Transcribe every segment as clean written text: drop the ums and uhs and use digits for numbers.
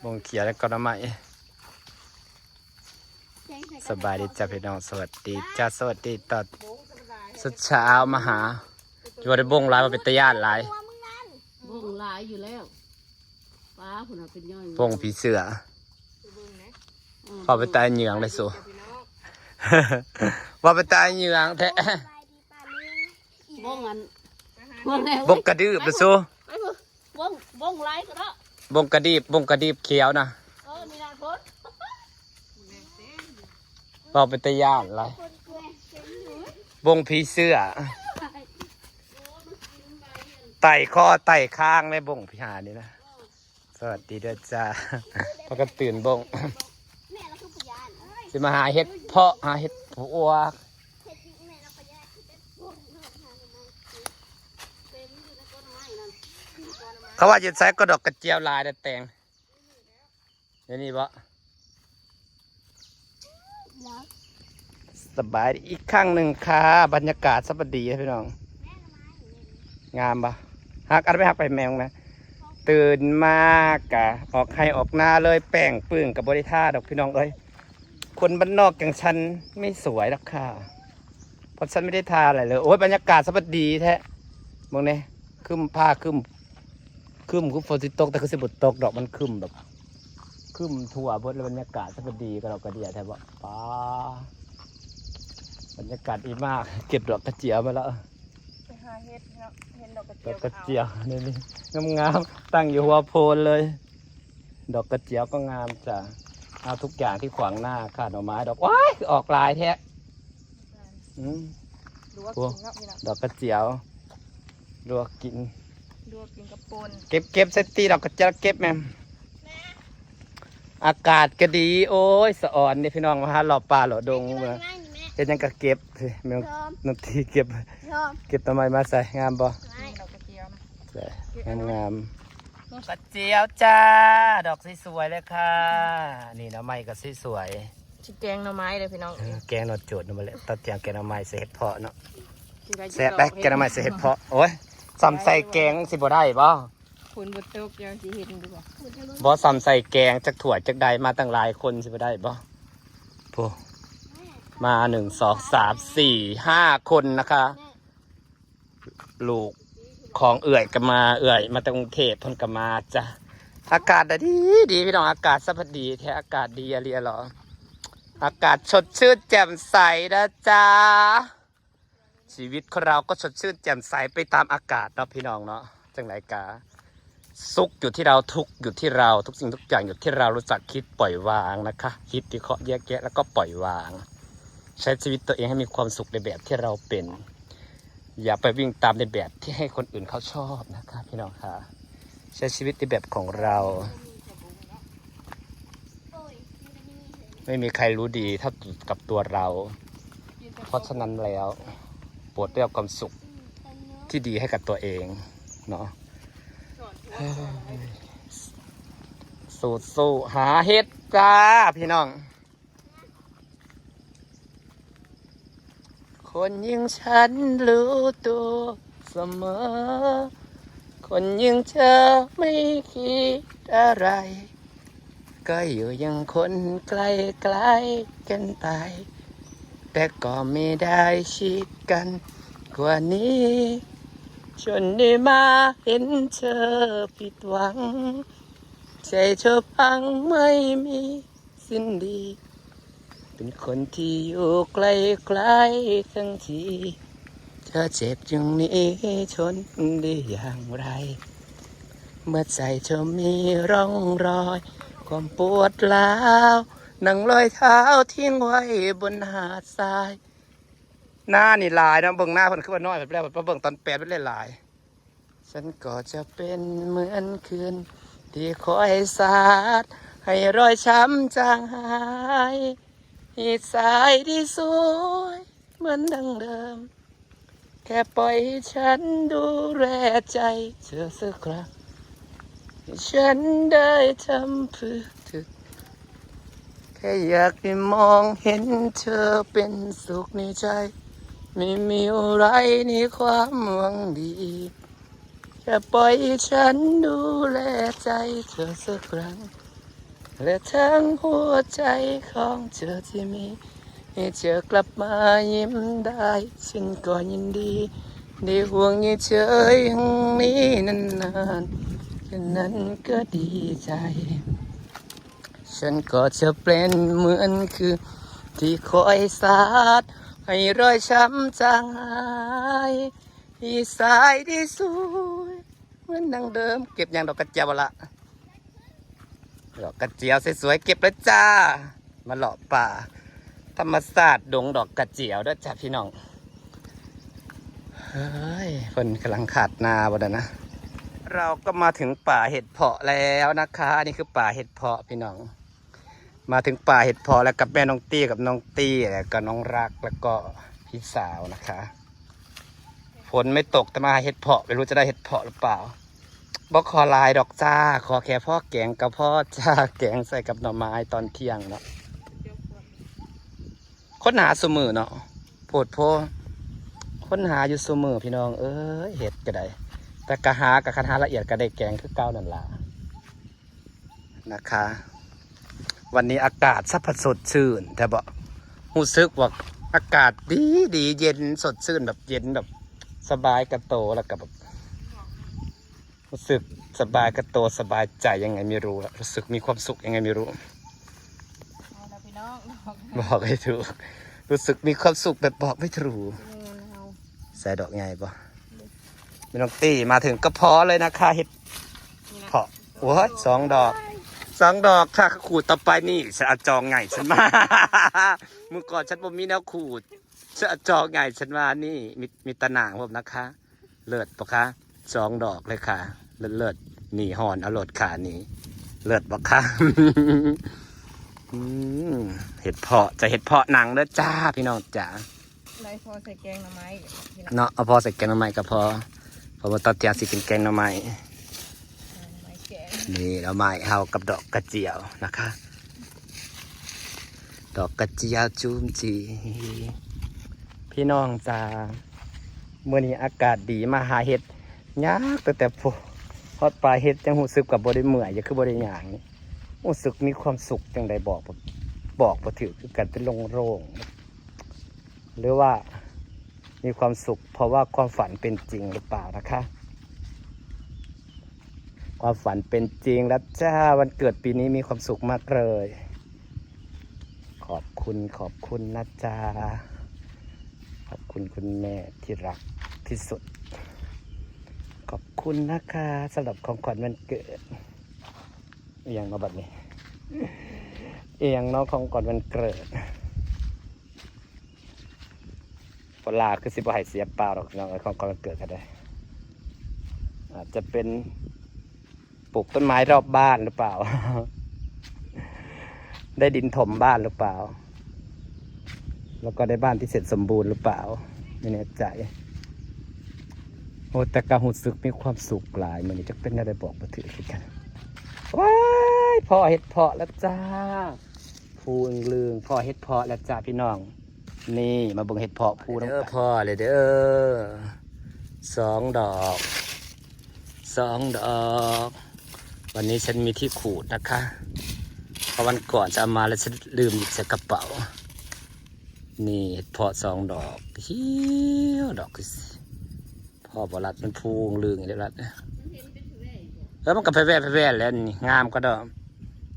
บงเขียแล้วก็น้ำไม้สบายดีจ้าพี่น้องสวัสดีจ้าสวัสดีตอนสุดเช้ามาหาอยู่ในบงลายมาเป็นตะย่านลายบงลายอยู่แล้วป้าคุณเป็นย่อยบงผีเสือพอไปตายเหยืองเลยสูว่าไปตายเหยืองแท้บงอันบงกระดืบเลยสูบงลายก็ได้บงกระดีบเขียวนะมีนาคนพอไปตายย่านลายบงผีเสือไต่คอไต่ข้างเลยบงพิหารนี่นะสวัสดีด้วยจ้าพอกันตื่นบงสิมาหาเห็ดเพาะหาเห็ดผัวเขาว่าจะใช้กระดอกกระเจียวลายแต่แตงนี่บ่สบายอีกครั้งหนึ่งค่ะบรรยากาศสบายดีพี่น้องงามปะหักอันไม่หักไปแมวนะตื่นมากกะออกให้ออกหน้าเลยแป้งปื้งกับบริท่าดอกพี่น้องเอ้ยคนบ้านนอกอย่างฉันไม่สวยหรอกค่ะเพราะฉันไม่ได้ทาอะไรเลยโอ้ยบรรยากาศสบายดีแท้มองเนี่ยคึมผ้าคึมฝนสิตกแต่คือสิบตกดอกมันคึมแบบคึมทั่วบนบรรยากาศสบายดีก็เราก็ดีแท้บ่ป้าบรรยากาศดีมากเก็บดอกกระเจียวมาแล้วไปหาเห็ดเนาะเห็นดอกกระเจี ด ยว อกกระเจียวนี่งามตั้งอยู่หัวโพนเลยดอกกระเจียวก็งามจ้ะเอาทุกอย่างที่ขวางหน้าค่ะหน่อไม้ดอกว้ายออกลายแท้ลวกกินเนาะพี่น้องดอกกระเจียวลวกกินกับปนเก็บเซตตี้ดอกกระเจียวเก็บแม่อากาศก็ดีโอ้ยสะอ่อนนี่พี่น้องมาหาหล่อป่าหล่อดงมาเฮ็ดยังก็เก็บสิแม่นกทีเก็บทำไมมาใส่งามบ่ดอกกระเจียวนะงามกระเจียวจ้าดอกสวยๆเลยค่ะนี่น้ำไม้ก็สวยชิแกงหน่อไม้เลยพี่น้องแกงหน่อโจดมาเลยตัดเตียงแกงหน่อไม้ใส่เห็ดเพาะเนาะแซ่บได้แกงหน่อไม้ใส่เห็ดเพาะโอ้ยซ้ำใส่แกงสิบ่ได้บ่คุณบุตรกยังสิเห็นดีกว่าบ่ซ้ำใส่แกงจากถั่วจากใดมาตั้งหลายคนสิบ่ได้บ่โอ้มา1 2 3 4 5คนนะคะลูกของเอื่อยกันมาจากกรุงเทพเพิ่นก็มาจ้ะอากาศดีพี่น้องอากาศสบายดีแท้อากาศดีอะไรหรออากาศสดชื่นแจ่มใสนะจ๊ะชีวิตของเราก็สดชื่นแจ่มใสไปตามอากาศเนาะพี่น้องเนาะจังไหนกาสุขอยู่ที่เราทุกอยู่ที่เราทุกสิ่งทุกอย่างอยู่ที่เรารู้จักคิดปล่อยวางนะคะคิดวิเคราะห์แยกแยะแล้วก็ปล่อยวางใช้ชีวิตตัวเองให้มีความสุขในแบบที่เราเป็นอย่าไปวิ่งตามในแบบที่ให้คนอื่นเขาชอบนะคะพี่น้องค่ะใช้ชีวิตในแบบของเราไม่มีใครรู้ดีเท่ากับตัวเราเพราะฉะนั้นแล้วโปรดเลือกความสุขที่ดีให้กับตัวเองเนาะสู้หาเฮ็ดจ้าพี่น้องคนยิ่งฉันรู้ตัวเสมอคนยิ่งเธอไม่คิดอะไรก็อยู่ยังคนใกล้กันไปแต่ก็ไม่ได้ชิดกันกว่านี้จนได้มาเห็นเธอผิดหวังใจเธอพังไม่มีสิ้นดีเป็นคนที่อยู่ไกลทั้งทีเธอเจ็บอย่างนี้ทนได้อย่างไรเมื่อใจเธอมีร่องรอยความปวดร้าวนั่งรอยเท้าทิ้งไว้บนหาดทรายหน้านี่ลายนะเบิ่งหน้าเพิ่นคือว่าน้อยแบบแรกเบิ่งตอน8เป็นหลายฉันก็จะเป็นเหมือนคืนที่คอยสาดให้รอยช้ำจางหายอีกสายที่สวยเหมือนดังเดิมแค่ปล่อยให้ฉันดูแลใจเธอสักครั้งฉันได้ทำเพื่อเธอแค่อยากได้มองเห็นเธอเป็นสุขในใจไม่มีอะไรในความหวังดีแค่ปล่อยให้ฉันดูแลใจเธอสักครั้ง และทั้งหัวใจของเธอที่มีให้เธอกลับมายิ้มได้ฉันก็ยินดีได้ห่วงอยู่เฉยอย่างนี้นานๆแค่นั้นก็ดีใจฉันก็จะเป็นเหมือนคือที่คอยสาดให้รอยช้ำจางหายที่สายที่สวยเหมือนดังเดิมเก็บอย่างดอกกระเจียวละดอกกระเจียวสวยๆเก็บแล้วจ้ามาหล่อป่าธรรมศาสตร์ดงดอกกระเจียวด้วยจ้าพี่น้องเฮ้ยคนกำลังขาดนาบ่ได้นะ เราก็มาถึงป่าเห็ดเพาะแล้วนะคะนี่คือป่าเห็ดเพาะพี่น้องมาถึงป่าเห็ดเพาะแล้วกับแม่น้องตี้กับน้องตี้แล้วก็น้องรักแล้วก็พี่สาวนะคะฝนไม่ตกแต่มาเห็ดเพาะไม่รู้จะได้เห็ดเพาะหรือเปล่าบอกขอลายดอกจ้าขอแค่พ่อแกงกับพ่อจ้าแกงใส่กับหน่อไม้ตอนเที่ยงเนาะค้นหาสมือเนาะโพดโพค้นหาอยู่สมือพี่น้องเอ้ยเห็ดก็ได้แต่กะหากับคันหาละเอียดก็ได้แกงคือเก้านั่นล่ะนะคะ วันนี้อากาศสัพสดชื่นแต่บอกรู้สึกว่าอากาศดีเย็นสดชื่นแบบเย็นแบบสบายกระโตแล้วก็แบบรู้สึกสบายกระโตสบายใจยังไงไม่รู้รู้สึกมีความสุขยังไงไม่รู้ เอาละพี่น้อง บอกให้ถูกรู้สึกมีความสุขแบบบอกไม่ถูก เอา ใส่ดอกไงปะไม่ต้องตีมาถึงก็พอเลยนะคะเห็ดเพาะโอ้ย2 ดอกถ้าขูดต่อไปนี่ฉันเอาจองไงฉันมา เมื่อก่อนฉันบ่มีแนวขูดฉันเอาจองไงฉันมานี่มีตะหน่างผมนะคะ เลิศปะคะ2 ดอกเลยค่ะเลิศหนีหอนเอาโหลดขาหนีเลิศปะคะ เห็ดเพาะจะเห็ดเพาะหนังเด้อจ้าพี่น้องจ๋า ไรพอใส่แกงหน่อไม้พี่น้อง เนาะเอาพอใส่แกงหน่อไม้ก็พอเพราะว่าตอนเที่ยงสิกินแกงหน่อไม้ หน่อไม้แกง นี่เราไม้เฮากับดอกกระเจียวนะคะ ดอกกระเจียวจุ้มจีพี่น้องจ้าเมื่อนี้อากาศดีมาหาเห็ดยากแต่พอดปลาเห็ดจังหูสึกกับบริเมื่อยอย่าคือบริหยางนี่หูสึกมีความสุขจังใดบอกบ่ถือคือกันเป็นโล่งๆหรือว่ามีความสุขเพราะว่าความฝันเป็นจริงหรือเปล่านะคะ ความฝันเป็นจริงแล้วจ้าวันเกิดปีนี้มีความสุขมากเลยขอบคุณนะจ้าขอบคุณคุณแม่ที่รักที่สุดขอบคุณนะคะสำหรับของขวัญวันเกิดเอียงมาแบบนี้เอียงน้องของขวัญวันเกิดเวลาคือสิบหายเสียเปล่าหรอกน้องของขวัญวันเกิดก็ได้อาจจะเป็นปลูกต้นไม้รอบบ้านหรือเปล่า ได้ดินถมบ้านหรือเปล่า แล้วก็ได้บ้านที่เสร็จสมบูรณ์หรือเปล่า ไม่แน่ใจโอ้แต่กระหูสึกมีความสุขหลายมันนี่จะเป็นอะไรบอกมาถือกันว้ายพอเห็ดเพาะแล้วจ้าพูนลืงพอเห็ดเพาะแล้วจ้าพี่น้องนี่มาเบิ่งเห็ดเพาะพูน้องพ่อเลยเด้อ2 ดอกวันนี้ฉันมีที่ขูดนะคะเพราะวันก่อนจะเอามาแล้วฉันลืมหยิบใส่กระเป๋านี่เห็ดเพาะ2 ดอกเฮี้ยวดอกคือพ่อบรัดมันพูงลืงอย่างเดียวรัดแล้วมันก็ไปแว่แล้วนี่งามก็ดอก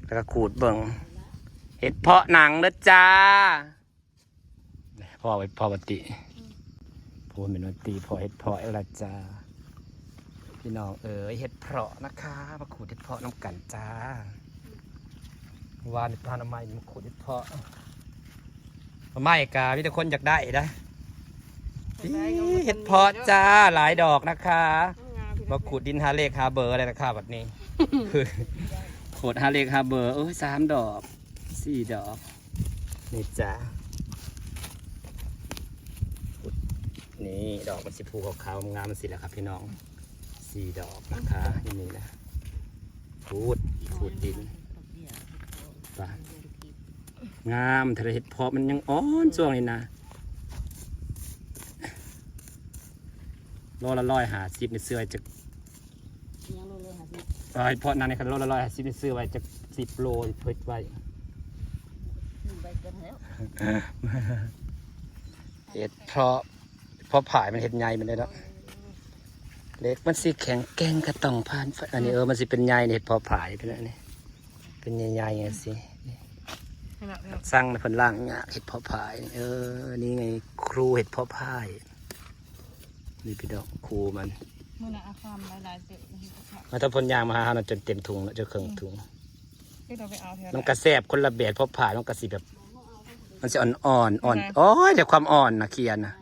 แล้วก็ขูดเบิ่งเห็ดเพาะหนังเด้อจ้าพ่อไว้พ่อปฏิพูดเป็นวันตีพ่อเห็ดเพาะแล้วจ้าพี่น้องเห็ดเพาะนะคะมาขูดเห็ดเพาะน้ำกันจ้าวานพาน้ำไม้มาขูดเห็ดเพาะไม่กาพี่ทุกคนอยากได้นะเห็ดเพาะจ้าหลายดอกนะคะมาขูดดินหาเลขหาเบอร์อะไรนะคะแบบนี้ ขูดหาเลขหาเบอร์3 ดอก4 ดอกนี่จ้านี่ดอกมันสิภูขาวๆงามมันสิแหละครับพี่น้อง4 ดอกนะคะนี่นะขูดดินปะงามทะเลเห็ดเพาะมันยังอ่อนช่วงนี้นะโลละ150ในเสื้อจะเห็ดเพาะนั้นในคันโลละ150ในเสื้อไว้จะ 10 โลเพิ่นไว้ ไปกันแล้ว เห็ดเพราะผายมันเห็ดใหญ่มันเลยเนาะเล็กมันสิแข็งแกร่งกระต้องผ่านไฟอันนี้มันสิเป็นใหญ่เห็ดเพาะผายเป็นอันนี้เป็นใหญ่ๆอย่างสิ ให้หนักพี่น้อง สร้างในพันล่างเนี่ยเห็ดเพาะผายนี่ไงครูเห็ดเพาะพายนี่พี่ดอกครูมัน มื้อน่ะอาคามหลายๆเสือนี่ก็ค่ะ มาถ้าพ่นยางมาหาเราจนเต็มถุงแล้วจะเครื่องถุง ที่เราไปเอาแถว มันกระแสบคนละแบบเพาะผายมันกระสีแบบมันจะอ่อนโอ้ยแต่ความอ่อนนะเคียนนะ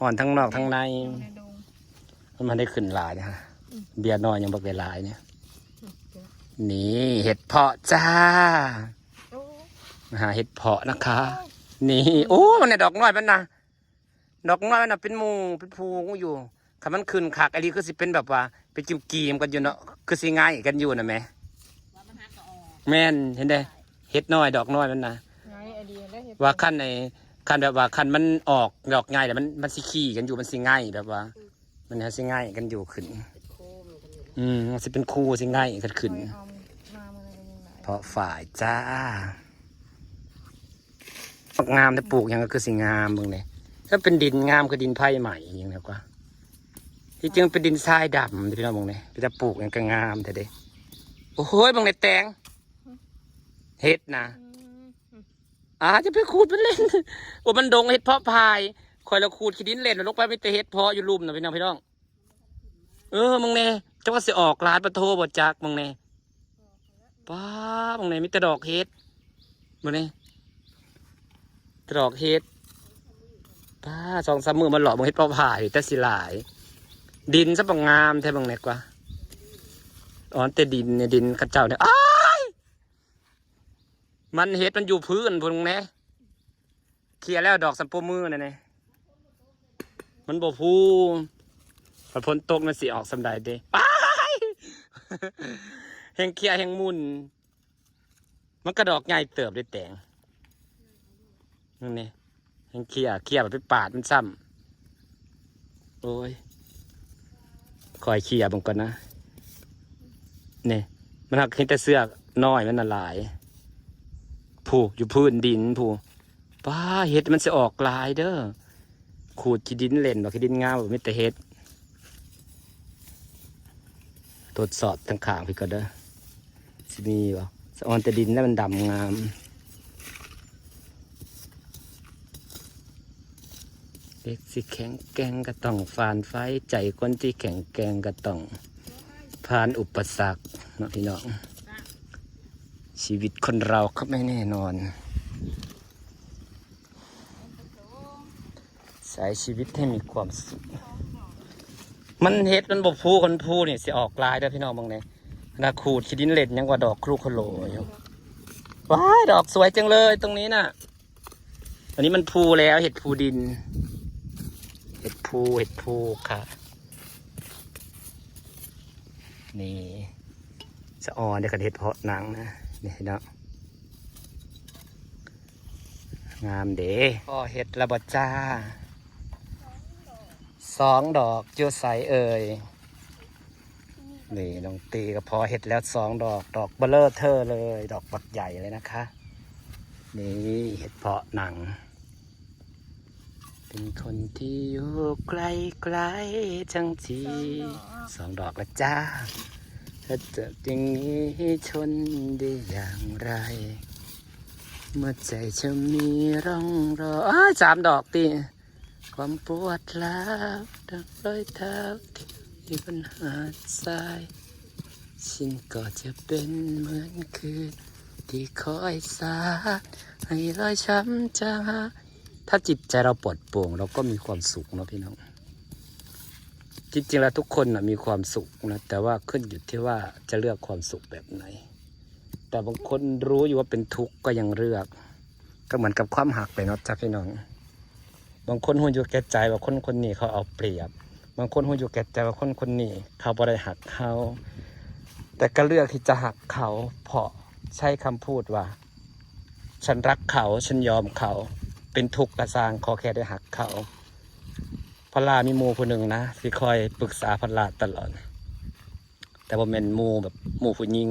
อ่อนทั้งนอกทั้งใน ในดง มันได้ขึ้นหลายนะฮะเบียร์น้อยยังบักได้หลายเนี่ยนี่เห็ดเพาะจ้า โอ้ มาหาเห็ดเพาะนะคะ นี่โอ้มันเนี่ยดอกน้อยมันนะดอกน้อยมันนะเป็นหมูเป็นพูอยู่ถ้ามันขึ้นขากไอ้นี่ก็สิเป็นแบบว่าเป็นกีมกันอยู่เนาะคือสิง่ายกันอยู่นะแม่ ว่ามันหักก็ออก แม่นเห็นได้เห็ดน้อยดอกน้อยมันนะ ไงไอเดียได้เห็ด ว่าขั้นในขั้นแบบว่าขั้นมันออกดอกง่ายแต่มันสิขี้กันอยู่มันสิง่ายแบบว่า มันสิง่ายกันอยู่ขึ้น เป็นโคมกันอยู่ มันสิเป็นคู่สิง่ายกันขึ้น เอามาเมื่อไรกันยังไง เพราะฝ่ายจ้าปักงามแต่ปลูกยังก็คือสิงามเบิ่งเลยถ้าเป็นดินงามคือดินไผ่ใหม่อย่างนี้กว่าที่จริงเป็นดินทรายดำที่พี่น้องมองเลยจะปลูกยังก็งามแต่เด้โอ้โหบางในแตงเห็ดนะจะไปขูดมันเล่นโอ้มันดงเห็ดเพาะพายคอยเราขูดขี้ดินเล่นลงไปไม่แต่เห็ดเพาะอยู่ลุ่มนะพี่น้องมึงเน่จะว่าสิออกร้านปะโทบจักมึงเน่ป้ามึงเน่มีแต่ดอกเห็ดมึงเน่แต่ดอกเห็ดป้า2-3 มื้อมันหลอกมึงเห็ดเพาะพายแต่สิหลายดินซะปังงามแท้บังเน็กว่าแต่ดินเนี่ยดินกระเจ้าเนี่ยมันเห็ดมันอยู่พื้นพวกนี้เคลียร์แล้วดอกสัมโปมือเนี่ยมันบ่พูพอพ้นตกมันสิออกสำได้เด้แห่งเคลียร์แห่งมุนมันกระดอกใหญ่เติบได้แต่งนั่นนี่แห่งเคลียร์แบบไปปาดมันซ้ำโอ้ยคอยเคลียร์บางก่อนนะเนี่ยมันหักเห็นแต่เสื้อน้อยมันละลายผูกอยู่พื้นดินผูป้าเห็ดมันจะออกลายเด้อขูดขี้ดินเล่นหรอขี้ดินงามแบบไม่แต่เห็ดตรวจสอบทางข่างพี่ก็เด้อสิมีบ่สะออนแต่ดินแล้วมันดำงามเด็กสิแข็งแกร่งก็ต้องฝ่านไฟใจคนที่แข็งแกร่งก็ต้องผ่านอุปสรรคเนาะพี่น้องชีวิตคนเราก็ไม่แน่นอนใช้ชีวิตให้มีความสุขมันเฮ็ดมันบกพูคนพูนี่สิออกลายได้พี่น้องบางเนี่ยนาขูดขี้ดินเล็ดยังกว่าดอกครูโคโลอยู่ว้ายดอกสวยจังเลยตรงนี้น่ะอันนี้มันพูแล้วเห็ดพูดินเห็ดพูค่ะนี่สะออนเดี๋ยวกันเห็ดเพาะหนังนะนี่เนาะงามเด้พ่อเห็ดระบจ้า2 ดอกอยู่ใสเอ่ยนี่น้องตีก็พอเห็ดแล้ว2 ดอกดอกเบลเลอร์เธอเลยดอกบักใหญ่เลยนะคะนี่เห็ดเพาะหนังเป็นคนที่อยู่ไกลๆจังที2 ดอกละจ้าถ้าเจออย่างนี้ชนได้อย่างไรเมื่อใจจะมีร่องรอย3 ดอกตีความปวดร้าวดังรอยเท้าที่บนหาดทรายฉันก็จะเป็นเหมือนคืนที่คอยสาดให้รอยช้ำจางถ้าจิตใจเราปลอดโปร่งเราก็มีความสุขเนาะพี่น้องจริงๆแล้วทุกคนมีความสุขนะแต่ว่าขึ้นอยู่ที่ว่าจะเลือกความสุขแบบไหนแต่บางคนรู้อยู่ว่าเป็นทุกข์ก็ยังเลือกก็เหมือนกับความหักไปเนาะจ้าพี่น้องบางคนหัวอยู่แก่ใจว่าคนนี้เขาเอาเปรียบบางคนหัวอยู่แก่ใจว่าคนนี้เขาบ่ได้หักเขาแต่ก็เลือกที่จะหักเขาเพราะใช้คำพูดว่าฉันรักเขาฉันยอมเขาเป็นทุกข์กระซางขอแค่ได้หักเขาพลามีหมู่ผู้หนึ่งนะที่คอยปรึกษาพลาตลอดแต่ว่าเป็นหมู่แบบหมู่ผู้หญิง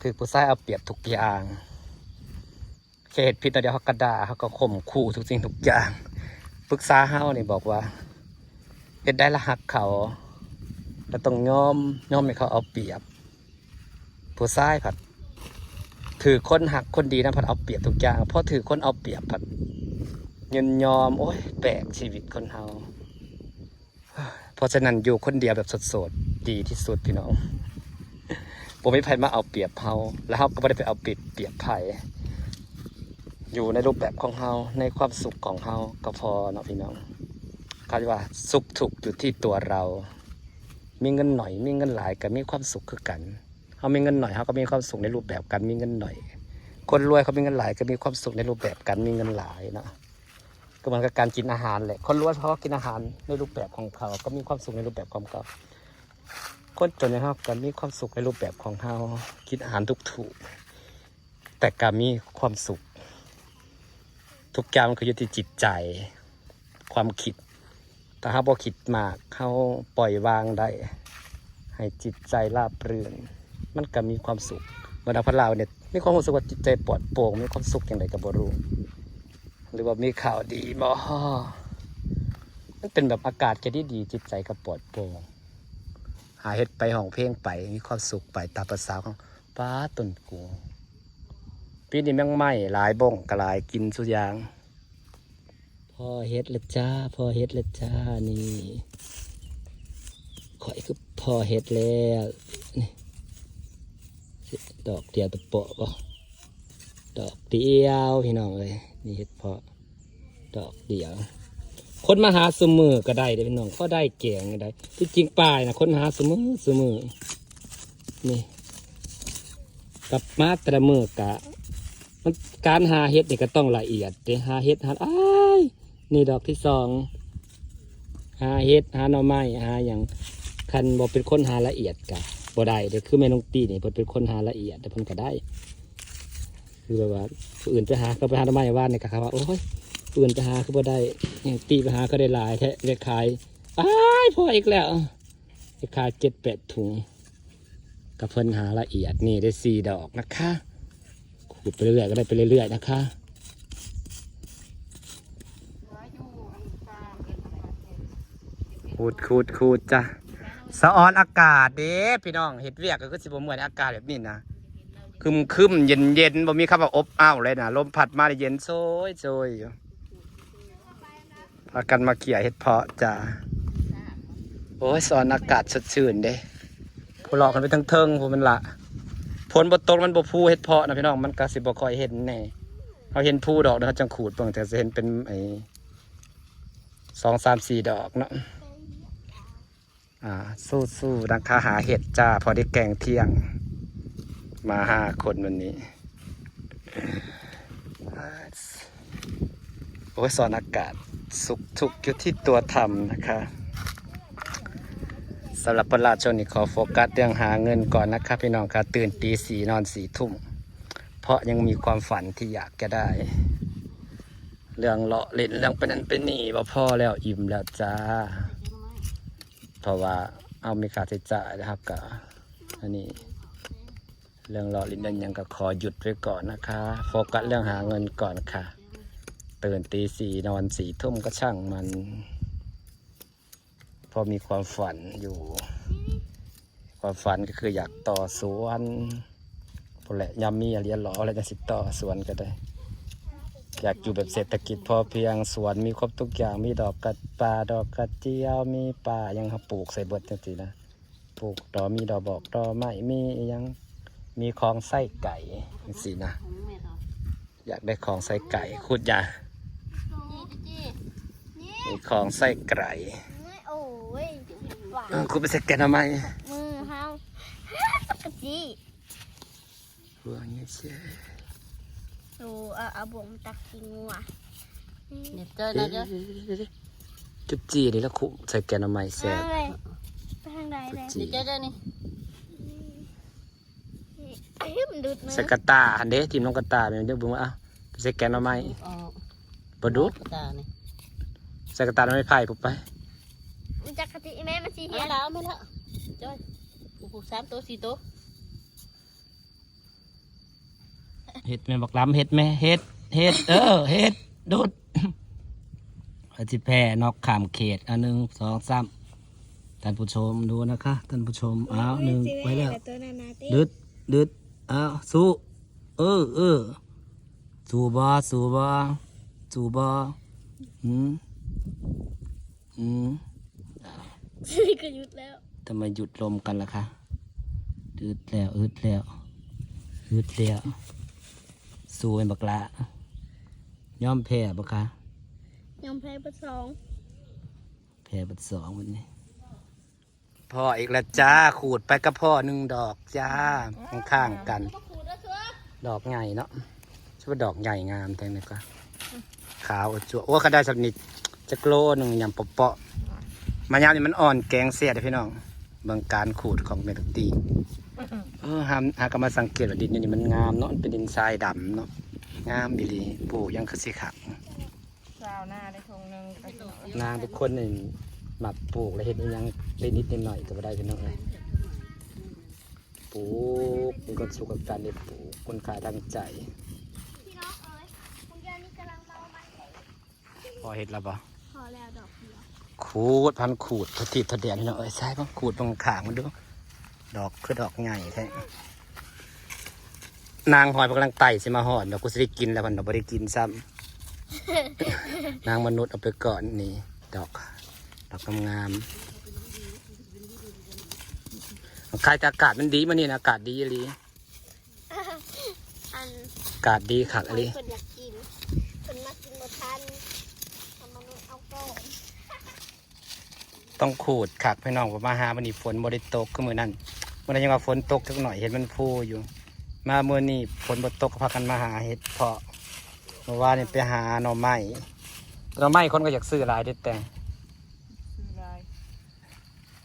ถือผู้ชายเอาเปรียบทุกอย่างแค่เหตุผิดเดียวเขากระด่าเขาก็ข่มขู่ทุกสิ่งทุกอย่างปรึกษาเฮานี่บอกว่าเฮ็ดได้ละหักเขาแล้วต้องยอมให้เขาเอาเปรียบผู้ชายผัดถือคนหักคนดีนะผัดเอาเปรียบทุกอย่างเพราะถือคนเอาเปรียบผัดยินยอมโอ้ยแปลกชีวิตคนเฮาเพราะฉะนั้นอยู่คนเดียวแบบสดๆดีที่สุดพี่น้องผมไม่ไพ่มาเอาเปรียบเฮาแล้วเฮาก็ไม่ได้ไปเอาเปรียบไพ่อยู่ในรูปแบบของเฮาในความสุขของเฮาก็พอเนาะพี่น้องเขาเรียกว่าสุขถูกอยู่ที่ตัวเรามีเงินหน่อยมีเงินหลายก็มีความสุขคือกันเขามีเงินหน่อยเขาก็มีความสุขในรูปแบบกันมีเงินหน่อยคนรวยเขามีเงินหลายก็มีความสุขในรูปแบบกันมีเงินหลายเนาะก็เหมือนกับการกินอาหารแหละคนรวยเขาก็กินอาหารในรูปแบบของเขาก็มีความสุขในรูปแบบของเขาคนจนนะครับก็มีความสุขในรูปแบบของเขากินอาหารถูกแต่ก็มีความสุขทุกอย่างมันคืออยู่ที่จิตใจความคิดแต่ถ้าบ่คิดมากเขาปล่อยวางได้ให้จิตใจราบรื่นมันก็มีความสุขเมื่อเราพะเราเนี่ยมีความรู้สึกว่าจิตใจปลอดโปร่งมีความสุขอย่างไรกับบ่รู้หรือว่ามีข่าวดีบ่มันเป็นแบบอากาศแค่ดีจิตใจก็ปลอดโปร่งหาเฮ็ดไปห้องเพลงไปมีความสุขไปตามภาษาของป้าต้นกูปีนี้แมงไหม้หลายบ้งกระลายกินสุดยางพอเฮ็ดละจ้าพอเฮ็ดละจ้านี่ข่อยคือพอเฮ็ดแล้วนี่ดอกเดียวตะโปะบ่ดอกเดียวพี่น้องเลยนี่เฮ็ดเพาะดอกเดียวคนมาหาสมือก็ได้เด้พี่น้องก็ได้เก่งก็ได้ที่จริงป่ายนะคนหาสมือนี่กับมาแต่ละมือกะมันการหาเฮ็ดนี่ก็ต้องละเอียดเด้หาเฮ็ดหาอ้ายนี่ดอกที่สองหาเฮ็ดหาหน่อไม้หาอย่างคันบ่เป็นคนหาละเอียดกะบ่ได้เด้คือแม่น้องตีนี่เพิ่นเป็นคนหาละเอียดแต่เพิ่นก็ได้คือแบบว่าผู้อื่นไปหาก็ไปหาหน่อไม้ว่านนี่ก็ครับว่าโอ้ยผู้อื่นไปหาคือบ่ได้อย่างตีไปหาก็ได้หลายแท้ได้ขายอ้ายพออีกแล้วได้ขาย 7-8 ถุงกับเพิ่นหาละเอียดนี่ได้4 ดอกนะคะขูดไปเรื่อยๆก็ได้ไปเรื่อยๆนะคะขูดจ้ะสะออนอากาศเด้พี่น้องเห็ดเวียกก็คือสิบ่เหมือนอากาศแบบนี้นะคึมเย็นบ่มีคำว่าอบอ้าวเลยนะลมพัดมาเย็นโซยอยู่พากันมาเขี่ยเห็ดเพาะจ้ะโอ้ยสะออนอากาศสดชื่นเด้ผู้หลอกกันไปทั้งเทิงพวกมันละผลบ่ตกมันบ่พูเห็ดเพาะนะพี่น้องมันก็สิบ่ค่อยเห็นแน่เขาเห็นพูดอกนะครับจังขูดเบิ่งแต่จะเห็นเป็นไอ้2 3 4 ดอกเนาะสู้นะคะหาเห็ดจ้าพอได้แกงเที่ยงมา5 คนวันนี้โอ้ยสอนอากาศสุขทุกอยู่ที่ตัวทำนะคะสำหรับประหลาดช่วงนี้ขอโฟกัสเรื่องหาเงินก่อนนะคะพี่น้องค่ะตื่นตี 4นอน4 ทุ่มเพราะยังมีความฝันที่อยากจะได้เรื่องเลาะเล่นเรื่องไปนั่นไปนี่ว่าพ่อแล้วอิ่มแล้วจ้าเพราะว่าเอามีค่าใช้จ่ายนะครับกับอันนี้เรื่องเลาะเล่นยังก็ขอหยุดไว้ก่อนนะคะโฟกัสเรื่องหาเงินก่อนค่ะตื่นตี 4นอน4 ทุ่มก็ช่างมันพอมีความฝันอยู่ความฝันก็คืออยากต่อสวนพอแหละยามมีเรียนหล่ออะไรจะสิต่อสวนก็ได้อยากอยู่แบบเศรษฐกิจพอเพียงสวนมีครบทุกอย่างมีดอกกระปาดอกกระเจียวมีป่ายังปลูกใส่เบิดจริงๆนะปลูกดอกมีดอกบอกดอกไม้มียังมีคลองไส้ไก่สินะอยากได้คลองไส้ไก่ขุดยามีคลองไส้ไก่โอ้ย คุณไปเสกแกนทำไมมือเฮาตะกี้ หัวเงี้ยเชี่ย ดูเอาบ่งตักกินงัว เดี๋ยวเจอนะเดี๋ยว จุดจีนี่แล้วคุใส่แกนทำไมแซ่บ ไปทางใดเลย เดี๋ยวเจอนี่ ไอ้มันดูดมือ ใส่กระตาอันเด้ทีมน้องกระตาเป็นเรื่องบุ้งว่าไปใส่แกนทำไมบดูด ตานี่ ใส่กระตาไม่ไผ่ปุ๊บไป มันจักกะติแม่มันสีเหีย เอาแล้วไม่ละจ้อยผูก3 ตัว 4 ตัว เห็ดแม่บักล้ำเห็ดแม่เห็ดเห็ดดุดอาจิแพร่นอกขามเขตอัน1 2 3ท่านผู้ชมดูนะคะท่านผู้ชมเอา1ไว้แล้วดึดเอาสู้สู้บ่นี่ก็หยุดแล้ว ทำไมหยุดลมกันล่ะคะอึดแล้วสู้เป็นบักละย่อมแพ้บักคะ ยอมแพ้ประสอง แพ้บัด2วันนี้พ่ออีกแล้วจ้าขูดไปกับพ่อ1 ดอกจ้าข้างๆกัน ดอกใหญ่เนาะชื่อว่าดอกใหญ่งามแทงเลยก็ขาวจั่วเขาได้สักนิดจะโลนึงยำเปาะมายามนี่มันอ่อนแกงเสียดพี่น้องบางการขูดของเมกตีหากมาสังเกตว่าดินนี่มันงามเนาะมันเป็นดินทรายดำเนาะงามดีเลยปลูกยังคือสีขาว สาวหน้าได้ทงหนึ่ง นางเป็นคนหนึ่งหมักปลูกแล้วเห็นยังได้นิดหน่อยก็ได้พี่น้องเลยปลูกเป็นคนสุขกับการได้ปลูกคนขายตั้งใจ พี่น้องเอ๋ยคุณยายนี่กำลังเมามันเลย พอเห็ดแล้วปะ พอแล้วดอกเดียว ขูดพันขูดทดแดนพี่น้องเอ้ยใช่ปะขูดตรงขางมันดูดอกคือดอกใหญ่แท้นางหอยกำลังไต่สิมาหอดเดี๋ยวกูจะได้กินแล้วมันเราไม่ได้กินซ้ำ นางมนุษย์เอาไปก่อนนี่ดอกงามใครจะอากาศมันดีมานี่นะอากาศดีอะไร อัน อากาศดีขักอะไร คนอยากกินคนมากินมาทันทำมนุษย์เอาก่อน ต้องขูดขักพี่น้องมาหาวันนี้ฝนบริตกก็มือนั่นเมื่อไรยังว่าฝนตกสักหน่อยเห็นมันพูอยู่ มาเมื่อนี้ฝนบดตกก็พากันมาหาเห็ดเพาะเมื่อวานนี่ไปหาหน่อไม้คนก็อยากซื้อหลายเด็ดแต่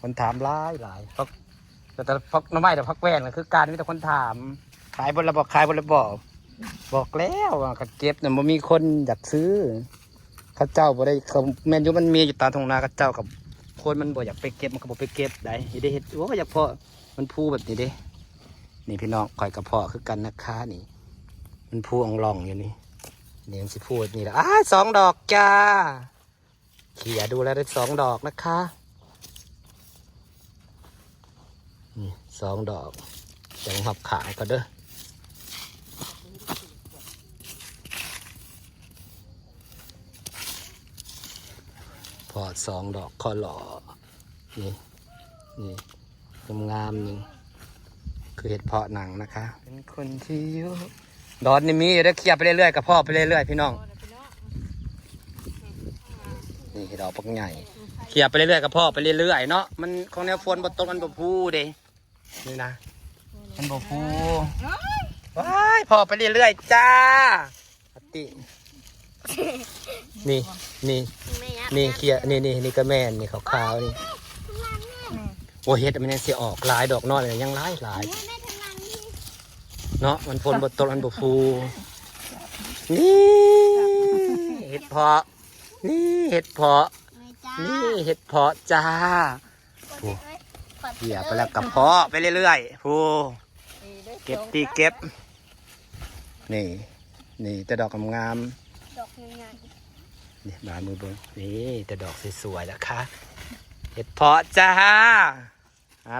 คนถามหลายเพราะแต่พักหน่อไม้แต่พักแว่นก็คือการมีแต่คนถามขายบนระบอกบอกแล้วว่าเขาเก็บเนี่ยมันมีคนอยากซื้อข้าเจ้าบ่ได้เขาแมนยูมันมีอยู่ตามทงนาข้าเจ้ากับคนมันบ่อยากไปเก็บมันก็บ่ไปเก็บได้ได้เห็ดโอ้ก็อยากเพาะมันพูแบบนี้เด้นี่พี่น้องคอยกระเพาะคือกันนะคะนี่มันพูอ่องร่องอยู่นี่นี่มันสิพูดนี่แหละ2 ดอกจ้าเขี่ยดูแล้วได้2 ดอกนะคะนี่2 ดอกยังหับขายก็เด้อพอ2 ดอกข้อหล่อนี่งามๆนี่คือเห็ดเพาะหนังนะคะ เป็นคนที่อยู่ดอนนี่มีอยู่ได้เคี่ยวไปเรื่อยๆกับพ่อไปเรื่อยๆพี่น้องนี่ดอกปักใหญ่เคี่ยวไปเรื่อยๆกับพ่อไปเรื่อยๆเนาะมันของแนวฝนบนต้นมันบ่พูเด้นี่นะมันบ่พูว้ายพ่อไปเรื่อยๆจ้าปตินี่เคี่ยวนี่ก็แม่นนี่ขาวๆนี่โอ้เห็ดมันยังเสียออกหลายดอกน้อยเลยยังหลายเนาะมันฝนบดตกมันบดฟูนี่เห็ดเพาะนี่เห็ดเพาะจ้าฟูเกี่ยไปแล้วกับเพาะไปเรื่อยๆฟูเก็บเก็บนี่แต่ดอกงาม ดอกใหญ่ ๆนี่มามือเบิ้งนี่แต่ดอกสวยๆแล้วค่ะเห็ดเพาะจ้า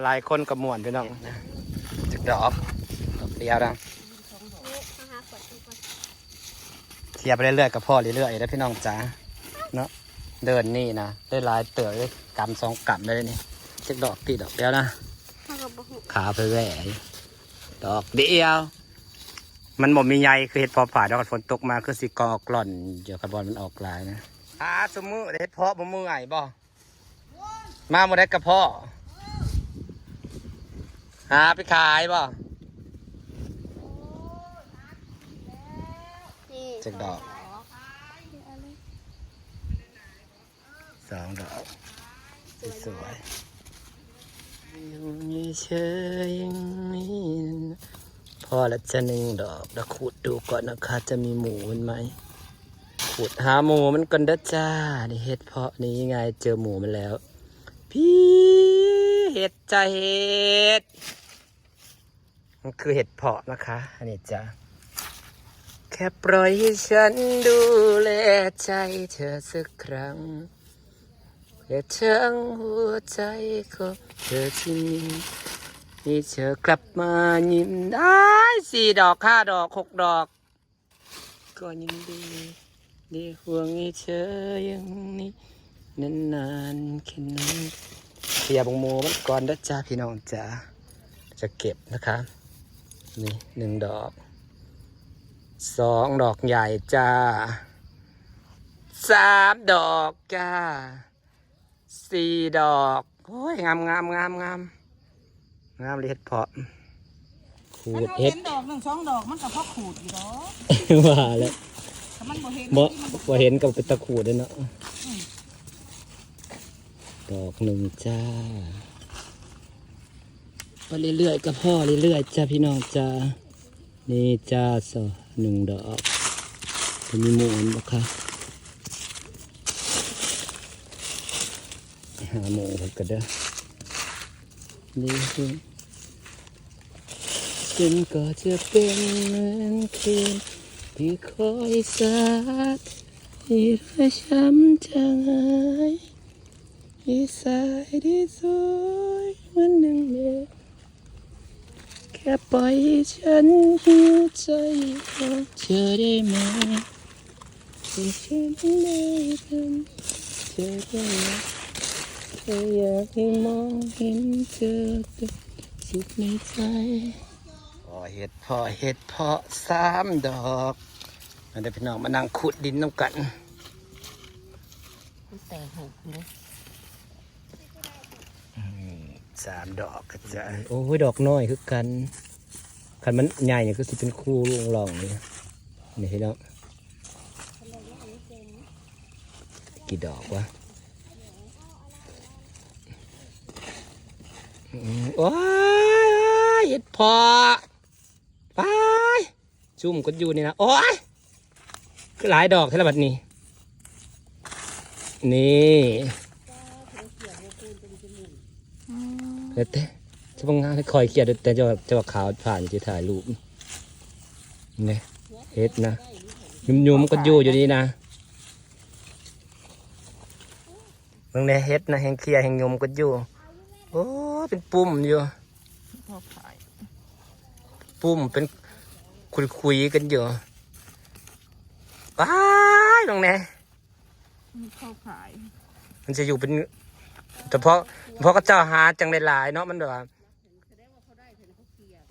หลายคนกับม่วนพี่น้องจากดอกเดียวนะเทียบไปเรื่อยๆกับพ่อเรื่อยๆแล้วพี่น้องจ้าเนาะเดินนี่นะได้หลายเต๋อได้กำ2 กำได้นี่จากดอกตีดอกเดียวนะขาไปแหวดอกเดียวมันบ่มีใยคือเห็ดเพาะผ่าดอกฝนตกมาคือสิกอกหล่อนเดี๋ยวกระบอลมันออกลายนะสมมือเห็ดเพาะบ่มือไงบ่มาหมดได้กระเพาะหาไปขายบ่จากดอก2 ดอกสวยอยู่เฉยนี่พอละจะ1 ดอกแล้วขุดดูก่อนนะคะจะมีหมูมันไหมขุดหาหมูมันก่อนเด้อจ้านี่เห็ดเพาะนี่ไงเจอหมูมันแล้วพี่เห็ดจ้าเห็ดมันคือเห็ดเพาะนะคะอันนี้จ้า แค่ปล่อยให้ฉันดูแลใจเธอสักครั้งเพื่อทั้งหัวใจของเธอที่มีเธอกลับมายิ้มได้4 ดอก5 ดอก6 ดอกก็ยังดีได้ห่วงให้เธออย่างนี้นานๆแค่นั้นเสียบงโมมันก่อนนะจ้าพี่น้องจ๋าจะเก็บนะคะนี่1 ดอก2 ดอกใหญ่จ้า3 ดอกจ้า4 ดอกโอ้ยงามเลยเห็ดเพาะขูดเห็ด ดอก1 2 ดอกมันก็พอขูดอยู่ดอก ว่าแล้ว ถ้ามันบ่เห็น บ่เห็นกับเป็นตะขูดเลยเนาะดอก1จ้าไปเรื่อยๆกับพ่อเรื่อยๆจ้าพี่น้องจ้านี่จ้า1 ดอกจะมีหมูนบ่คะหาหมูกันเด้อนี่คือฉันก็จะเป็นเหมือนคืนที่คอยสาดที่ระช้ำจางหายที่สายที่สวยวันหนึ่งเด็กแค่ปล่อยให้ฉันหิวใจของเธอได้ไหมให้ฉันได้ทำเธอได้ไหมเธออยากให้มองเห็นเธอเป็นสุขในใจพอเห็ดเพาะ3 ดอกมาได้พี่น้องมานั่งขุดดินน้ำกัน แต่หกเลย 3 ดอกกระจายโอ้ยดอกน้อยคือกันคันมันใหญ่เนี่ยก็สิเป็นคู่ลุงหลองเลยนี่พี่น้องกี่ดอกวะโอ้ยเห็ดเพาะไปจุ่มก็อยู่นี่นะโอ้ยคือหลายดอกใช่ไหมบัดนี้นี่เด็ดจะบังงานให้คอยเคลียร์แต่จะว่าขาวผ่านจะถ่ายรูปนี่เห็ดนะยุ่มก็อยู่นี่นะเมืองในเห็ดนะแห่งเคลียร์แห่งยุ่มก็อยู่โอ้เป็นปุ่มอยู่ พอขาย ปุ่มเป็นคุยกันอยู่ว้ายตรงไหน พอขาย มันจะอยู่เป็นแต่เพราะก็เจ้าหาจังหลายๆเนาะมันแบบว่า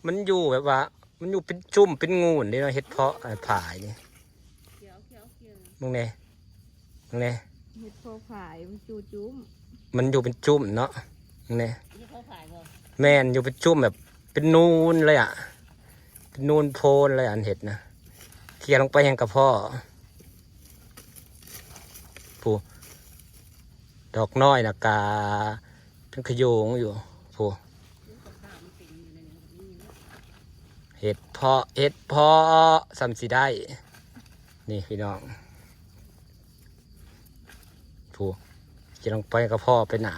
มันอยู่แบบว่ามันอยู่เป็นจุ่มเป็นงูนี่เนาะเห็ดเพาะผายนี่ตรงไหน เฮ็ดพอขายมันจูจุ้ม มันอยู่เป็นจุ่มเนาะตรงไหน นี่เขาขายบ่ แม่นอยู่เป็นจุ่มแบบเป็นนูนเลยอ่ะเป็นนูนโพนเลยอันเห็ดนะเคลียร์ลงไปยังกับพ่อผู้ดอกน้อยนะกาเป็นขโยงอยู่ผู้เห็ดเพาะซ้ำสิได้นี่พี่น้องผู้จะลงไปกับพ่อไปหนา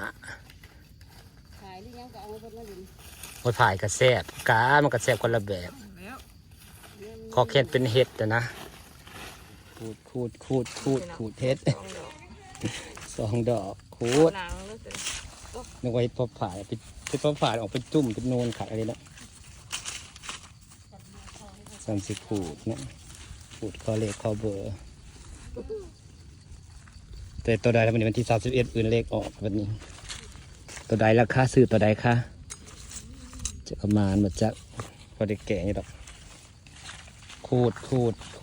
ขายหรือยังก็เอามาเพิ่นมาอยู่ หมดผายกระแซบกามันกระแซบคนละแบบ แล้ว ขอเขียนเป็นเห็ดนะขูดเห็ด 2 ดอกขูด หนังแล้วสิ นึกว่าเห็ดเพาะผายเป็นเพาะผายออกเป็นจุ่มเป็นโนนขาดอะไรนะ30 ขูดนะขูดข้อเลขข้อเบอร์แต่ตัวใดทำเป็นวันที่31อื่นเลขออกแบบนี้ ตัวใดราคาซื้อตัวใดคะจะประมาณมาจากพอได้แก่นี่ดอกขู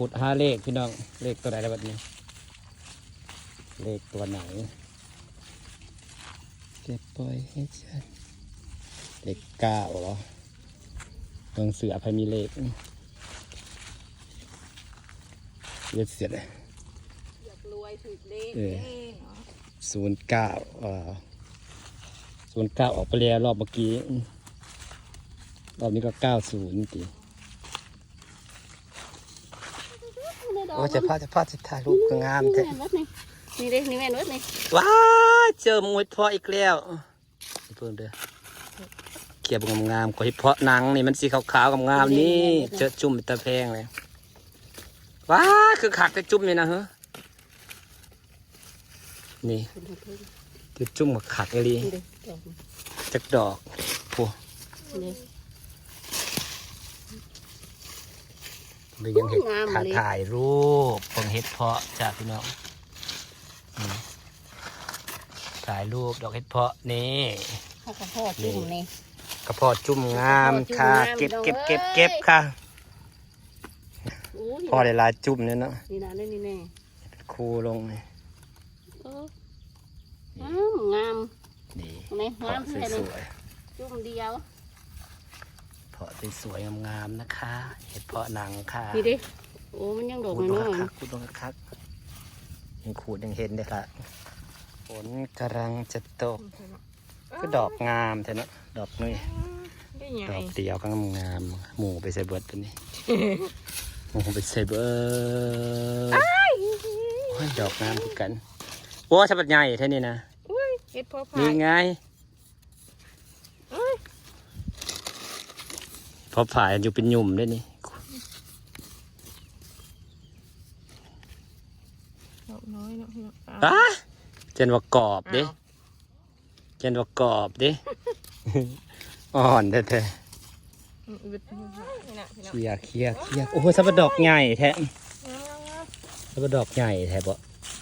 ด5 เลขพี่น้องเลขตัวใดแล้วแบบนี้เลขตัวไหนเก็บปล่อยให้ฉันเลข9เหรอลองเสือพายมีเลขเลขเสียเลย อยากรวยถูกเลข 09 09ออกไปแล้วรอบเมื่อกี้รอบนี้ก็90ตีโอ้จะพาจะถ่ายรูปก็งามแท้ นี่เด้นี่แม่นเบิดนี่ ว้าเจอมวยเพาะอีกแล้วเพิ่งเด้อเขียบงามๆก็เห็ดเพาะหนังนี่มันสีขาวๆงามๆนี่เจอจุ่มตะแพงเลย ว้าคือขักแต่จุ่มเลยนะเฮ้นี่ คุณทับเพิ่ง คือจุ่มกับขักเลย นี่เด้ดอก จักดอกโอ้ นี่ หรือยังเห็ด งามเลย ถ่ายรูปผมเห็ดเพาะจากพี่น้องนี่ถ่ายรูปดอกเห็ดเพาะนี่ ข้าวกระเพาะจุ่มนี่ กระเพาะจุ่มงามค่ะ กระ เก็บ เพาะจุ่มงาม เก็บ พี่น้อง เก็บ เอ้ย ค่ะ โอ้ย พอได้หลายจุ่มเนี่ยเนาะ นี่นะนี่แน่ คูลงนี่ งาม นี่ ใน เพาะ งาม ส แค่นี้ วย จุ่มเดียว ๆเพาะสวยๆงามๆนะคะ เห็ดเพาะหนังค่ะ นี่ดิโอ้มันยังดอก ขูดลง น้อย คักๆขูดลงคักๆยังขูดยังเห็นเลยค่ะฝนกำลังจะตกก็ดอกงามแท้เนาะดอกนี่ ได้ไง ดอกเดียวก็งามหมูไปใส่เบิดตัวนี้ หมูไปใส่เบิดโอ้ยดอกงามทุกกันโอ้ฉบับใหญ่แท่นี้นะ อุ้ยเห็ดพอพา นี่ ย ไงพอผ่ายอยู่เป็นหยุ่มด้วยนี่ ดอกน้อยเนาะพี่น้อง อ้าเจนว่ากรอบดิเจนว่ากรอบดิ อ่อนแท้ อึดนี่นะพี่ ๆ น้อง เคลียร์เคลียร์เคลียร์โอ้โหสับปะดอกใหญ่แท้สับปะดอกใหญ่แท้บ่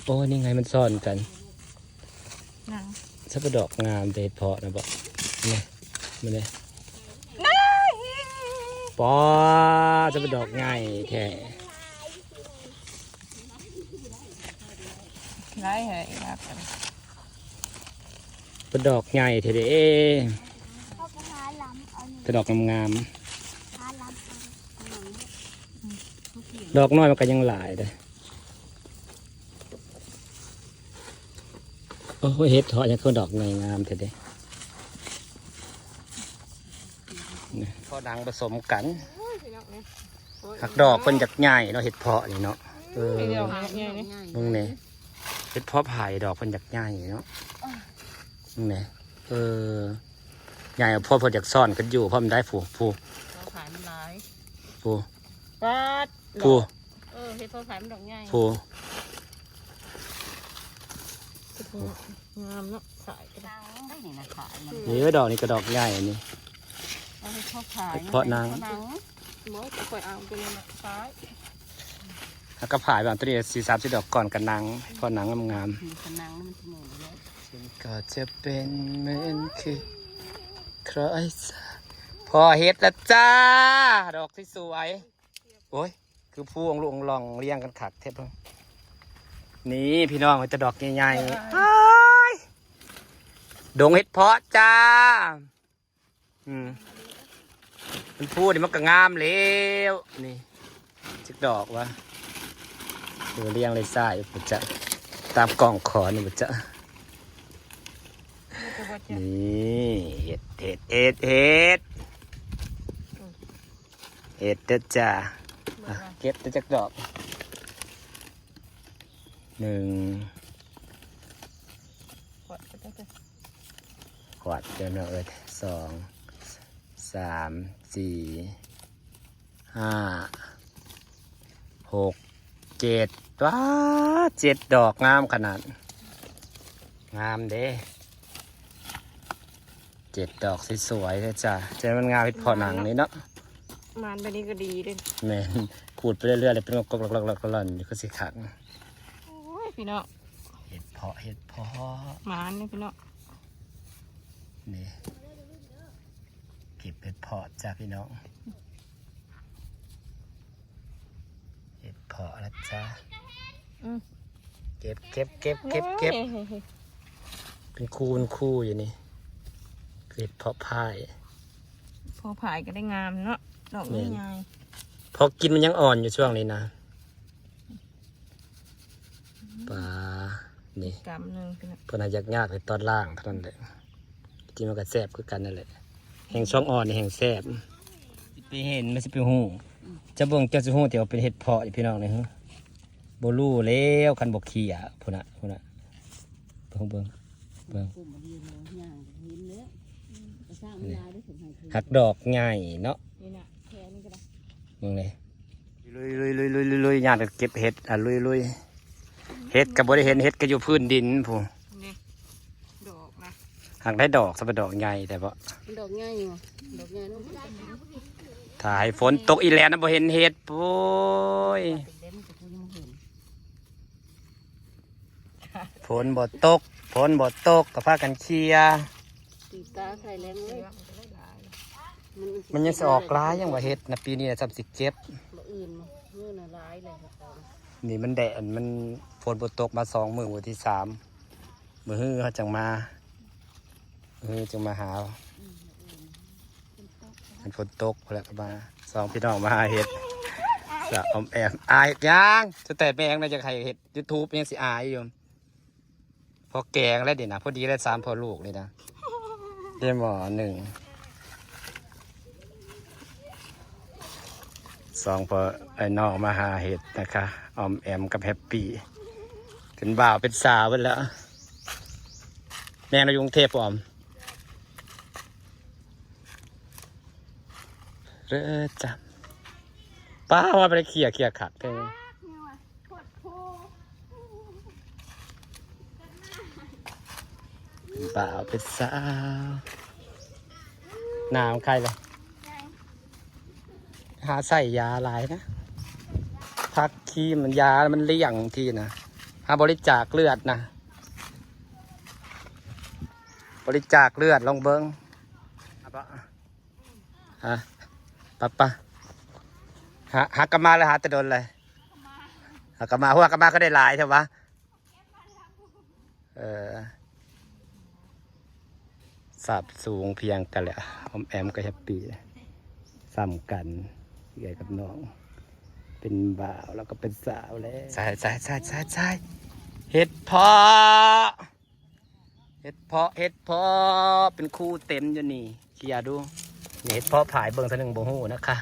โอ้นี่ไงมันซ่อนกัน หนัง สับปะดอกงามเด็ดเพาะนะบ่นี่มาเลยปอสับปะดอกใหญ่แท้ ไล่เหรอครับ สับปะดอกใหญ่แท้เด้ เขาไปหาลำเอาหนึ่ง แต่ดอกงาม หาลำเอา ๆดอกน้อยมันก็ยังหลายเลยโอ้โหเห็ดเพาะยังคือดอกใหญ่งามแท้เด้นี่พอดังผสมกัน พี่น้องเนี่ย หักดอกคนจากใหญ่เนาะเห็ดเพาะนี่เนาะเออ เดี๋ยวหาเนี่ยนี่ มึงเนี่ยเห็ดเพาะไผ่ดอกคนจากใหญ่เนาะมึงเนี่ยเออใหญ่พ่อพอจากซ่อนกันอยู่พ่อมันได้ผู เราขายมันหลาย ผู ปัด ผู เฮ็ดพอขายมันดอกใหญ่ ผู งามเนาะขายกัน ได้นี่นะขายมัน นี่ดอกนี่ก็ดอกใหญ่นี่ เราให้ชอบขาย เพาะนาง หนัง หมอจะปล่อยเอาไปเลยนะซ้าย แล้วก็ผ่ายแบบตัวนี้40-30ดอกก่อนกันนังพอหนังงาม มีขนังมันจะเหนื่อยแล้ว ๆฉันก็จะเป็นเหมือนคือใครสักพอเห็ดแล้วจ้า ดอกที่สวยโอ้ยคือพวงลงลองเลี้ยงกันขักเทปนี่พี่น้องมันจะดอกใหญ่ๆอ้ายดงเห็ดเพาะจ้ามันพูดนี่มันก็งามแล้วนี่จิกดอกวะดูเลี้ยงเลยซ่าอยู่ปุจจะตามกล่องขอนี่ปุจจะนี่เห็ดเห็ดเห็ดเห็ดเห็ดเด้อจ้าอ่ะเก็บได้จักดอก1 ขวดเดี๋ยวเนาะ2 3 4 5 6 7ว้า7 ดอกงามขนาดงามเด้7 ดอกสวยๆเลยจ้ะเจมันงามเป็นพอหนังนี่เนาะ มันไปนี่ก็ดีเลย แม่นขูดไปเรื่อยๆเลยเป็นกลอกๆๆๆๆอยู่ก็สิขัง โอ้ยพี่น้อง เห็ดเพาะเห็ดเพาะ มันนี่พี่น้อง นี่เก็บเห็ดเพาะจ้าพี่น้องเห็ดเพาะนะจ้าเก็บเป็นคู่อยู่นี่เห็ดเพาะพาย พอผายก็ได้งามเนาะดอกนี่ไง พอกินมันยังอ่อนอยู่ช่วงนี้นะปลานี่ กำหนึ่งพี่น้อง เพื่อนยากๆเลยตอนล่างเท่านั้นแหละกินมันก็แซ่บคือกันนั่นแหละแห่งช่องอ่อนนี่แห่งแซ่บไปเห็นมันสิเป็นหูจะเบิ่งเจ้าสิหูเดี๋ยวเป็นเห็ดเพาะอยู่พี่น้องเลยฮะโบลูแล้วคันบอกขี้อ่ะพุ่นน่ะเบิ่ง กลุ่มมันยืนเลยย่างเห็นเลยกระซ่ามันลายได้สมหาย หักดอกใหญ่เนาะ นี่นะแค่นี้ก็ได้ มึงเลย ลุยย่างเก็บเห็ดลุยเห็ดกับบริเห็นเห็ดก็อยู่พื้นดินผู้ นี่ดอกนะ หากได้ดอกสับดอกใหญ่แต่ว่า ดอกง่ายอยู่ดอกง่ายเนาะ ถ้าให้ฝนตกอีแลนนะบ่เห็นเห็ดโอ้ย เล่มจะพูดยังเห็น ฝนบ่ตกก็พากันเคลียร์ ตีตาใส่แรงเลย มันยังสิออกร้ายยังว่าเห็ดนะปีนี้นะซ้ำสิเก็บ บ่อื่นเมื่อน่ะร้ายเลยครับ นี่มันแดดมันฝนบ่ตกมา2 มื้อวันที่3มื้อฮื้อเขาจังมามื้อจังมาหามันฝนตกแล้วก็มา2พี่น้องมาหาเห็ดจะออมแอมอายยังจะแต่แม่งน่าจะใครเห็ด YouTube ยังสิอายอยู่พอแกงแล้วดินะพอดีแล้ว3พอลูกเลยนะเรียนหมอ1 2พอไอ้น้องมาหาเห็ดนะคะออมแอมกับแฮปปี้เป็นบ่าวเป็นสาวไปแล้วแม่เราอยู่กรุงเทพออมเรือจำป้าว่าไปเขี่ยขัดเลยเป็นบ่าวเป็นสาวหนาวใครเลยหาใส่ยาหลายนะพักขี้มันยามันเลี่ยงทีนะหาบริจาคเลือดนะบริจาคเลือดลองเบิ้งฮะปะหากระมาเลยหาแต่โดนเลยหากระมาหัวกระมาก็ได้หลายใช่ปะสับสูงเพียงกันแหละอมแอมก็แฮปปี้ซ้ำกันใหญ่กับน้องเป็นบ่าวแล้วก็เป็นสาวแล้วใช่เห็ดเพาะเป็นคู่เต็มอยู่นี่เชียร์ดูนี่เห็ดเพาะผายเบิ่งสักหนึ่งบ่หูนะคะ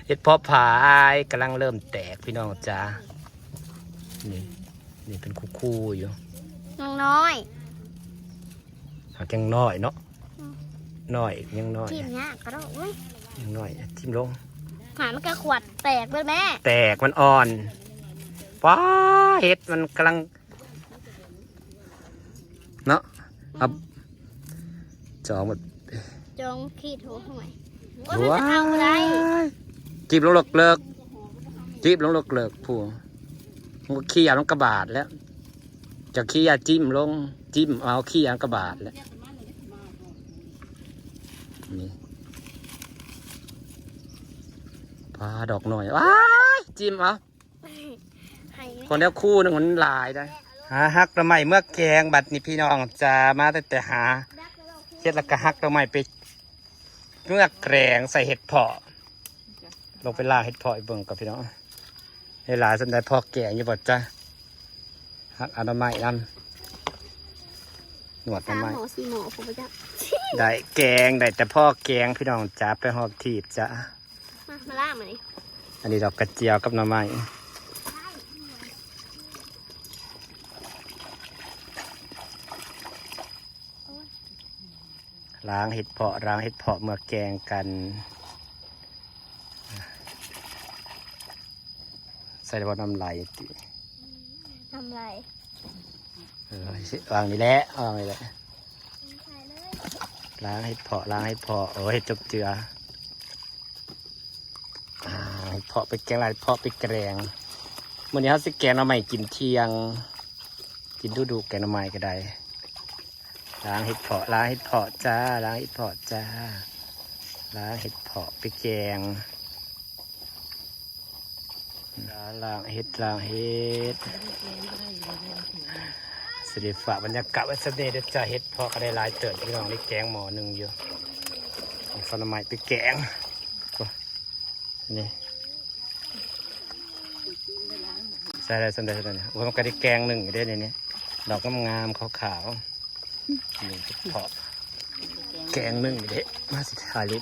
เห็ดเพาะผายกำลังเริ่มแตกพี่น้องจ้านี่เป็นคู่อยู่ น้อย หากยังน้อยเนาะน้อยยังน้อย ทีมเนี้ยกระโดดเว้ย ยังน้อยทิ่มลง หามันกระขวดแตกเลยแม่ แตกมันอ่อนป้าเห็ดมันกำลังเนาะเอาจองหมด จงขีดหัวหน่อยว่ามันจะเอาอะไร จีบลงเลิกจีบลงเลิกผู้มันก็ขี้ยาลงกระบาดแล้วจะขี้ยาจิ้มลงจิ้มเอาขี้ยากระบาดแล้วนี่ปลาดอกหน่อยว้ายจิ้มเอาคนเดียวคู่นึงมันลายได้หาฮักระไมเมื่อแกงบัดนี้พี่น้องจะมาแต่หาเฮ็ดแล้วก็ฮักระไมไปเมื่อแกงใส่เห็ดเพาะลงไปล่าเห็ดเพาะเบิ่งกับพี่น้องให้หลายสันได้พอแกงอยู่บ่จ้ะฮักอนามัยนั่นหนวดอนามัย 4 หมอผมจะ ได้แกงได้แต่พ่อแกงพี่น้องจ้าไปหอบถีบจ้ะ มาล่ามาดิ อันนี้ดอกกระเจียวกับหน่อไม้ล้างเห็ดเพาะเมื่อแกงกันใส่บอน้ำไหลติ ทำไร วางนี่แหละวางนี่แหละ ใส่เลย ล้างเห็ดเพาะเห็ดจบเจือเห็ดเพาะไปแกงอะไรเพาะไปแกงวันนี้เขาสิแกงหน่อไม้กินเที่ยงกินดูแกงหน่อไม้ก็ได้ล้างเห็ดเพาะจ้าล้างเห็ดเพาะล้างเห็ดเพาะไปแกงล้างเห็ดสิริฝากบรรยากาศไว้สักเดย์จะเห็ดเพาะก็ได้หลายเติร์ดพี่น้องได้แกงหมอหนึ่งอยู่เอาสนไม้ไปแกงนี่ใส่อะไรสันใดว่ามันก็ได้แกงหนึ่งได้ในนี้ดอกงามๆขาวๆนี่เพาะแกงหนึ่งเด็มาสิถ่ายรูป